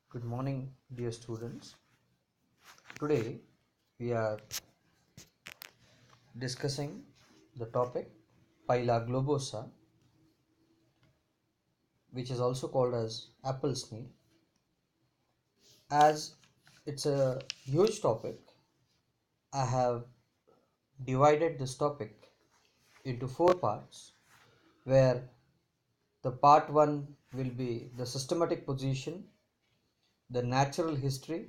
Good morning, dear students. Today we are discussing the topic Pila globosa, which is also called as apple snail. As it's a huge topic, I have divided this topic into four parts, where the part 1 will be the systematic position, the natural history,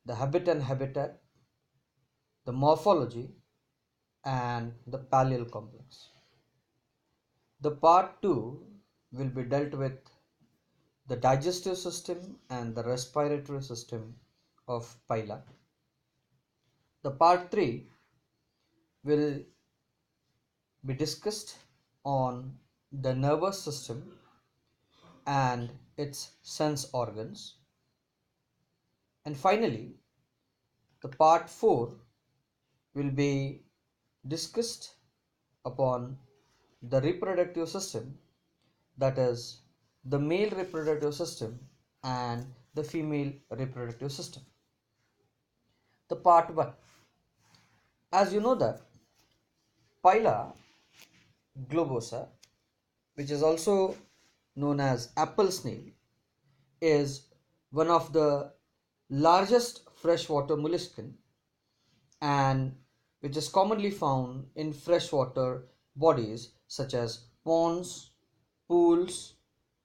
the habit and habitat, the morphology, and the pallial complex. The part 2 will be dealt with the digestive system and the respiratory system of Pila. The part 3 will be discussed on the nervous system and its sense organs. And finally, the part 4 will be discussed upon the reproductive system, that is the male reproductive system and the female reproductive system. The part 1. As you know that Pila globosa, which is also known as apple snail, is one of the largest freshwater molluscan and which is commonly found in freshwater bodies such as ponds, pools,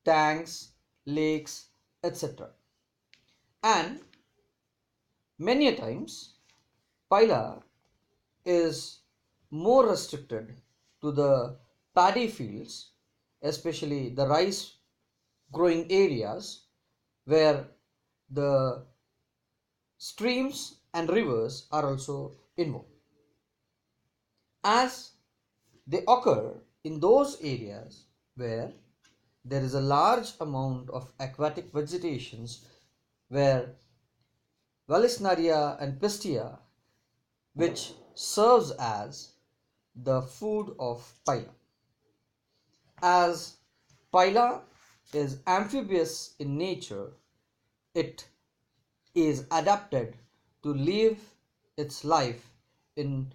tanks, lakes, etc. And many a times, Pila is more restricted to the paddy fields, especially the rice growing areas where the streams and rivers are also involved. As they occur in those areas where there is a large amount of aquatic vegetations, where Vallisneria and Pistia, which serves as the food of Pila. As Pila is amphibious in nature, it is adapted to live its life in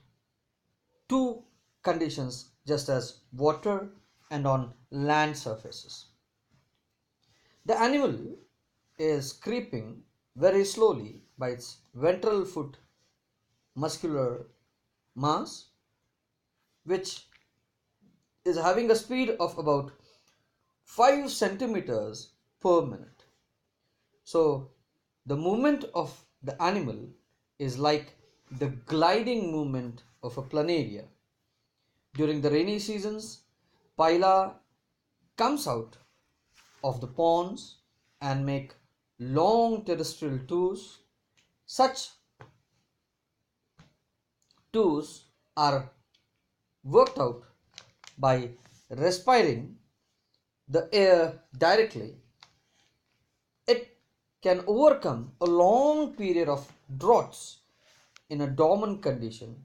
two conditions, just as water and on land surfaces. The animal is creeping very slowly by its ventral foot muscular mass, which is having a speed of about 5 centimeters per minute. So the movement of the animal is like the gliding movement of a planaria. During the rainy seasons, Pila comes out of the ponds and make long terrestrial tours. Such tours are worked out by respiring the air directly. It can overcome a long period of droughts in a dormant condition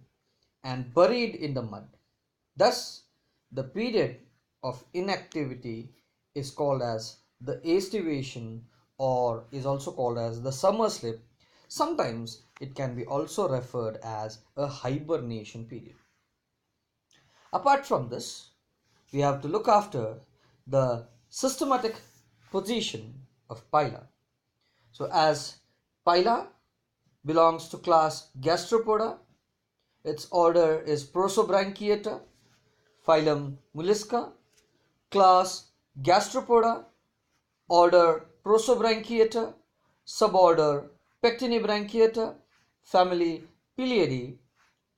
and buried in the mud. Thus, the period of inactivity is called as the aestivation, or is also called as the summer slip. Sometimes it can be also referred as a hibernation period. Apart from this, we have to look after the systematic position of Pila. So as Pila belongs to class Gastropoda, its order is Prosobranchiata, phylum Mollusca, class Gastropoda, order Prosobranchiata, suborder Pectinibranchiata, family Piliidae,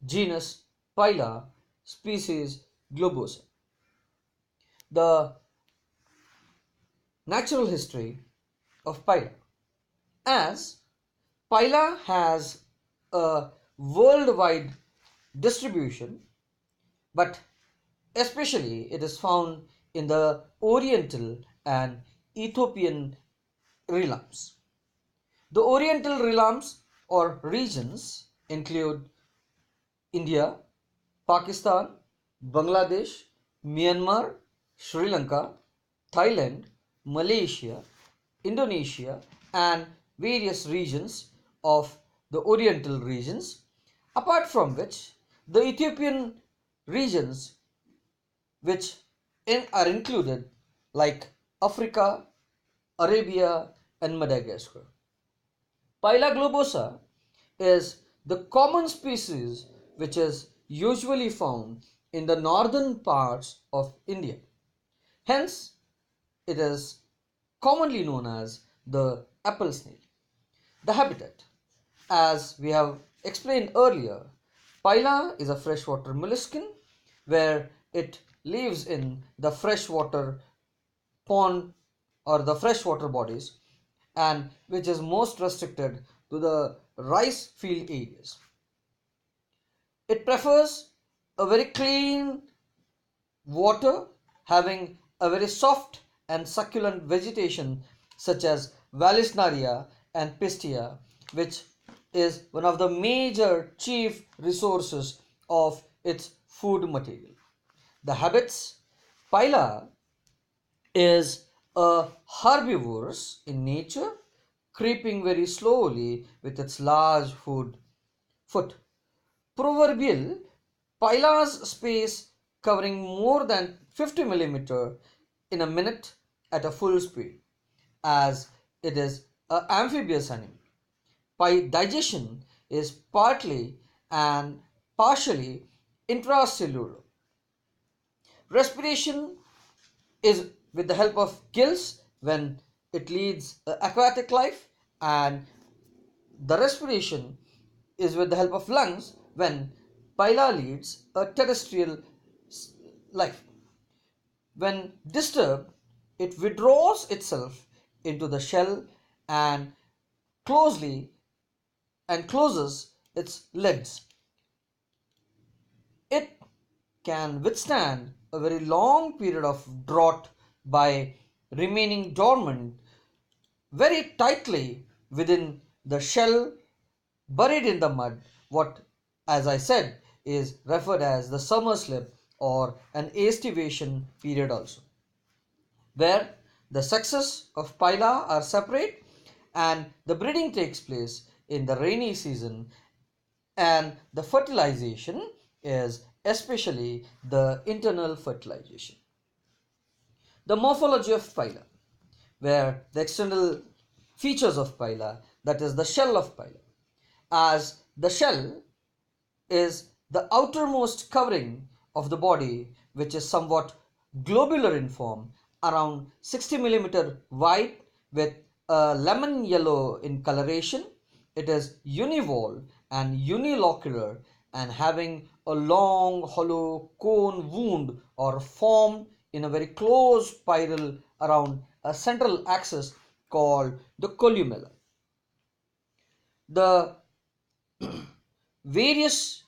genus Pila, species globosa. The natural history of Pila. As Pila has a worldwide distribution, but especially it is found in the Oriental and Ethiopian realms. The Oriental realms or regions include India, Pakistan, Bangladesh, Myanmar, Sri Lanka, Thailand, Malaysia, Indonesia, and various regions of the oriental regions, apart from which the Ethiopian regions which are included like Africa, Arabia, and Madagascar. Pila globosa is the common species which is usually found in the northern parts of India. Hence, it is commonly known as the apple snail. The habitat, as we have explained earlier, Pila is a freshwater molluscan where it lives in the freshwater pond or the freshwater bodies, and which is most restricted to the rice field areas. It prefers a very clean water having a very soft and succulent vegetation such as Vallisneria and Pistia, which is one of the major chief resources of its food material. The habits: Pila is a herbivorous in nature, creeping very slowly with its large foot. Proverbial Pila's space covering more than 50 millimeter in a minute at a full speed, as it is an amphibious animal. Digestion is partly and partially intracellular. Respiration is with the help of gills when it leads aquatic life, and the respiration is with the help of lungs when Pila leads a terrestrial life. When disturbed, it withdraws itself into the shell and closely and closes its lids. It can withstand a very long period of drought by remaining dormant very tightly within the shell, buried in the mud, what, as I said, is referred as the summer slip or an aestivation period also, where the sexes of Pila are separate and the breeding takes place in the rainy season, and the fertilization is especially the internal fertilization. The morphology of Pila, where the external features of Pila, that is the shell of Pila, as the shell is the outermost covering of the body, which is somewhat globular in form, around 60 millimeter wide with a lemon yellow in coloration. It is univalve and unilocular and having a long hollow cone wound or formed in a very close spiral around a central axis called the columella. The various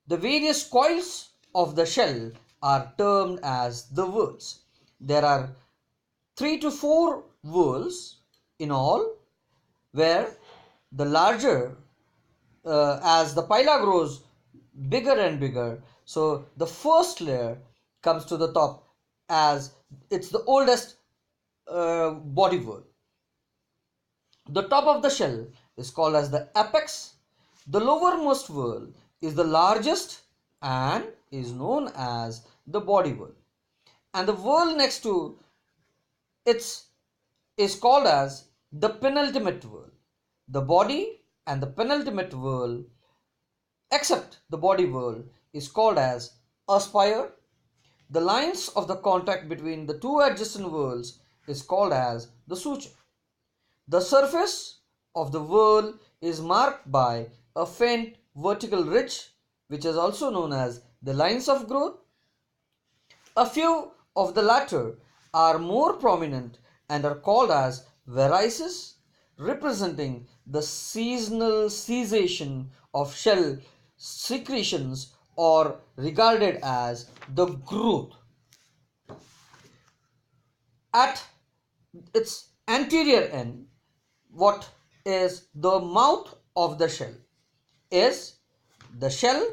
The various coils of the shell are termed as the whorls. There are 3 to 4 whorls in all, where the larger, as the pila grows bigger and bigger, so the first layer comes to the top as it's the oldest body whorl. The top of the shell is called as the apex. The lowermost whorl is the largest and is known as the body whorl. And the whorl next to it is called as the penultimate whorl. The body and the penultimate whorl, except the body whorl, is called as a spire. The lines of the contact between the two adjacent whorls is called as the suture. The surface of the whorl is marked by a faint vertical ridge, which is also known as the lines of growth. A few of the latter are more prominent and are called as varices, representing the seasonal cessation of shell secretions or regarded as the growth. At its anterior end, what is the mouth of the shell is the shell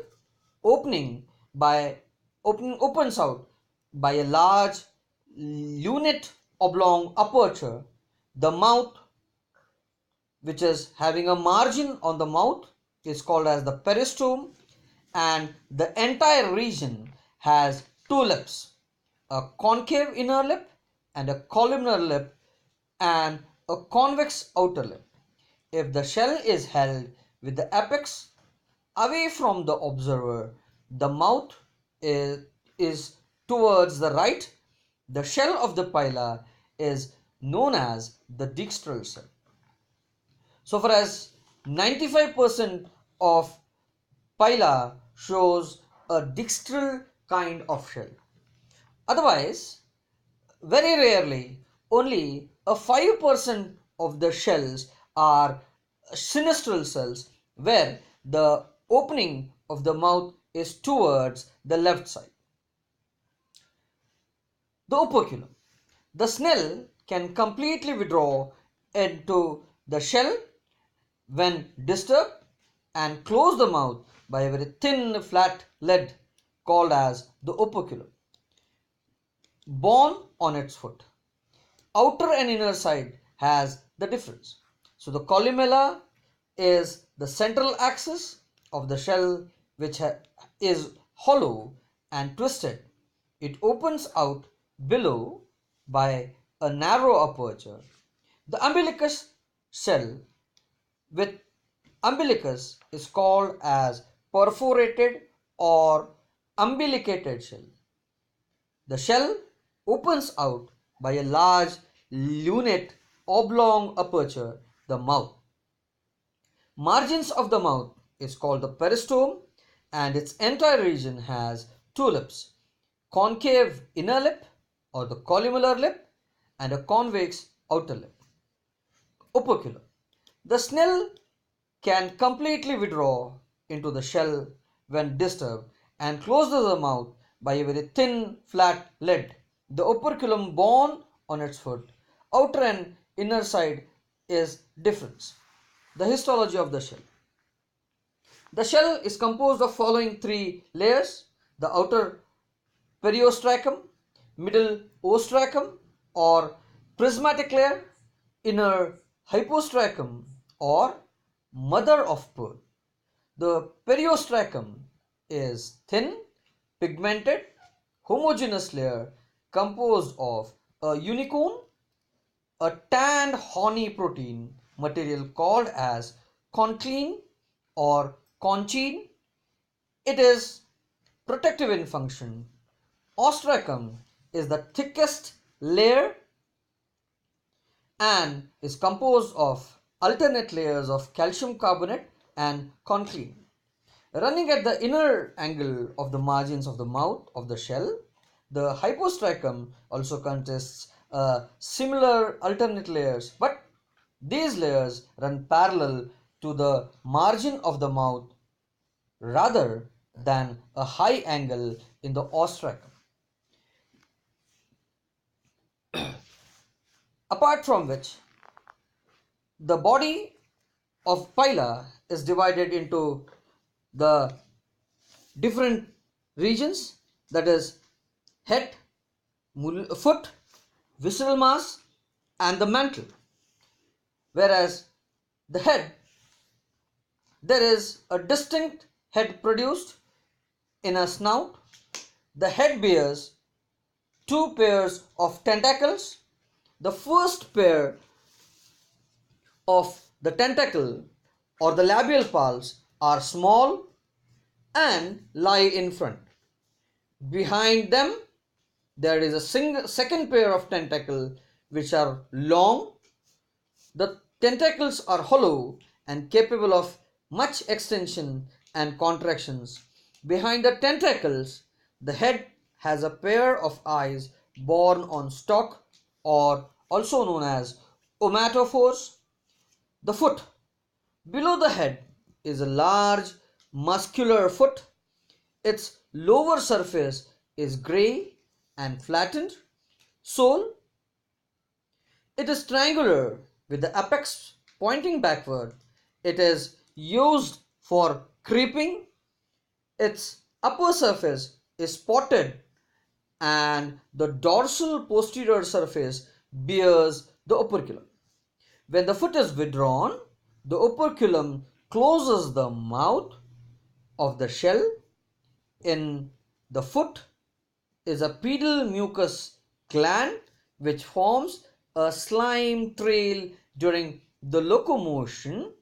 opening by opens out by a large lunate oblong aperture, the mouth, which is having a margin on the mouth, is called as the peristome, and the entire region has two lips, a concave inner lip and a columnar lip and a convex outer lip. If the shell is held with the apex away from the observer, the mouth is towards the right. The shell of the pila is known as the dextral shell. So far as 95% of pila shows a dextral kind of shell. Otherwise, very rarely, only a 5% of the shells are sinistral cells, where the opening of the mouth is towards the left side. The operculum. The snail can completely withdraw into the shell when disturbed and close the mouth by a very thin flat lid called as the operculum. Bone on its foot. Outer and inner side has the difference. So the columella is the central axis of the shell, which is hollow and twisted. It opens out below by a narrow aperture. The umbilicus shell with umbilicus is called as perforated or umbilicated shell. The shell opens out by a large lunate oblong aperture, the mouth. Margins of the mouth is called the peristome, and its entire region has two lips, concave inner lip or the columnar lip and a convex outer lip. Operculum. The snail can completely withdraw into the shell when disturbed and closes the mouth by a very thin flat lid. The operculum bone on its foot, outer and inner side is different. The histology of the shell. The shell is composed of following three layers: the outer periostracum, middle ostracum or prismatic layer, inner hypostracum or mother of pearl. The periostracum is thin, pigmented, homogeneous layer composed of a unicorn, a tanned horny protein material called as concline or conchine. It is protective in function. Ostracum is the thickest layer and is composed of alternate layers of calcium carbonate and concline. Running at the inner angle of the margins of the mouth of the shell, the hypostracum also consists similar alternate layers, but these layers run parallel to the margin of the mouth rather than a high angle in the ostracum. Apart from which, the body of pila is divided into the different regions, that is head, foot, visceral mass and the mantle. Whereas the head, there is a distinct head produced in a snout. The head bears two pairs of tentacles. The first pair of the tentacle or the labial palps are small and lie in front. Behind them there is a second pair of tentacles which are long. The tentacles are hollow and capable of much extension and contractions. Behind the tentacles, the head has a pair of eyes borne on stalk or also known as omatophores. The foot. Below the head is a large muscular foot. Its lower surface is grey and flattened. Sole. It is triangular with the apex pointing backward. It is used for creeping. Its upper surface is spotted and the dorsal posterior surface bears the operculum. When the foot is withdrawn, the operculum closes the mouth of the shell. In the foot is a pedal mucus gland which forms a slime trail during the locomotion.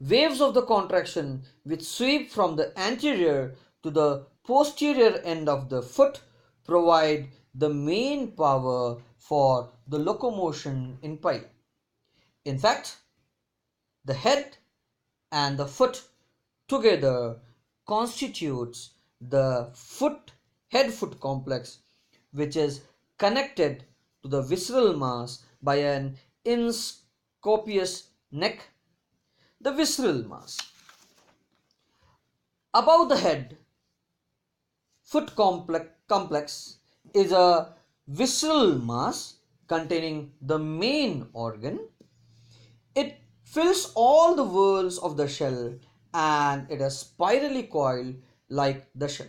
Waves of the contraction which sweep from the anterior to the posterior end of the foot provide the main power for the locomotion in Pila. In fact, the head and the foot together constitutes the head-foot complex, which is connected to the visceral mass by an inscopious neck. The visceral mass above the head foot complex is a visceral mass containing the main organ. It fills all the whorls of the shell and it is spirally coiled like the shell.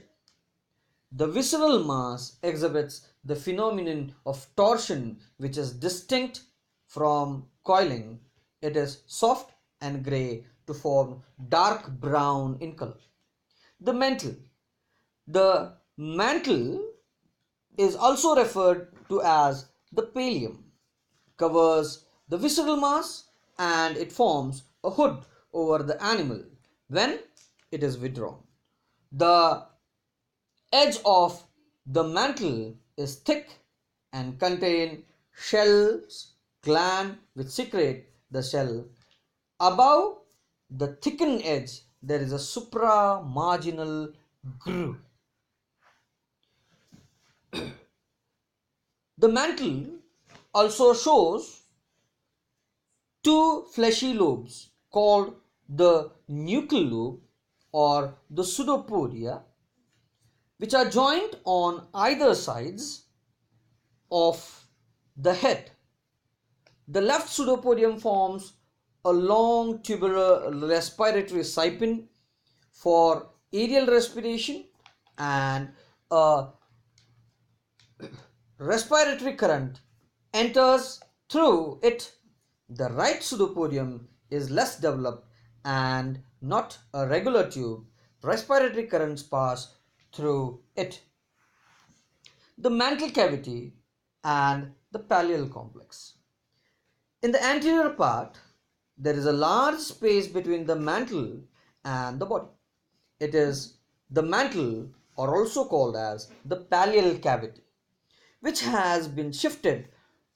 The visceral mass exhibits the phenomenon of torsion which is distinct from coiling. It is soft and grey to form dark brown in color. The mantle. The mantle is also referred to as the pallium, covers the visceral mass and it forms a hood over the animal when it is withdrawn. The edge of the mantle is thick and contain shells, gland which secrete the shell. Above the thickened edge there is a supramarginal groove. The mantle also shows two fleshy lobes called the nuchal lobe or the pseudopodia, which are joined on either sides of the head. The left pseudopodium forms a long tubular respiratory siphon for aerial respiration and a respiratory current enters through it. The right pseudopodium is less developed and not a regular tube. Respiratory currents pass through it. The mantle cavity and the pallial complex. In the anterior part, there is a large space between the mantle and the body. It is the mantle, or also called as the pallial cavity, which has been shifted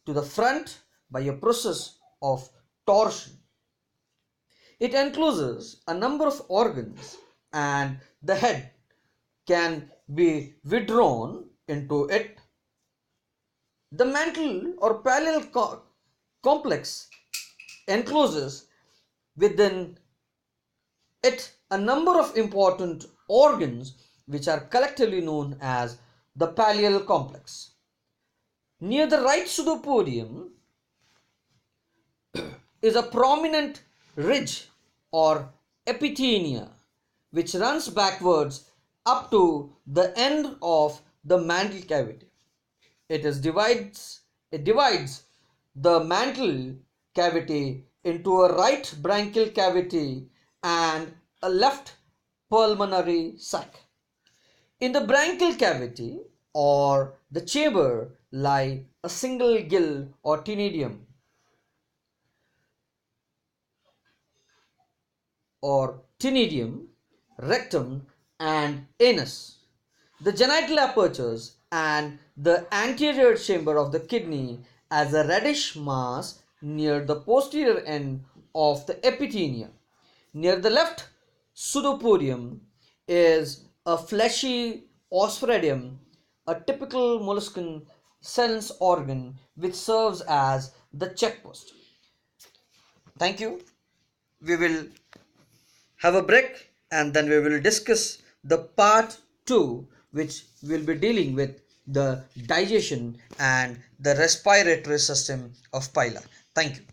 to the front by a process of torsion. It encloses a number of organs and the head can be withdrawn into it. The mantle or pallial complex encloses within it a number of important organs which are collectively known as the pallial complex. Near the right pseudopodium is a prominent ridge or epithenia which runs backwards up to the end of the mantle cavity. It divides the mantle cavity into a right branchial cavity and a left pulmonary sac. In the branchial cavity or the chamber lie a single gill or ctenidium rectum and anus. The genital apertures and the anterior chamber of the kidney as a reddish mass near the posterior end of the epithenia. Near the left pseudopodium is a fleshy osphradium, a typical molluscan sense organ which serves as the check post. Thank you. We will have a break and then we will discuss the part 2, which will be dealing with the digestion and the respiratory system of Pila. Thank you.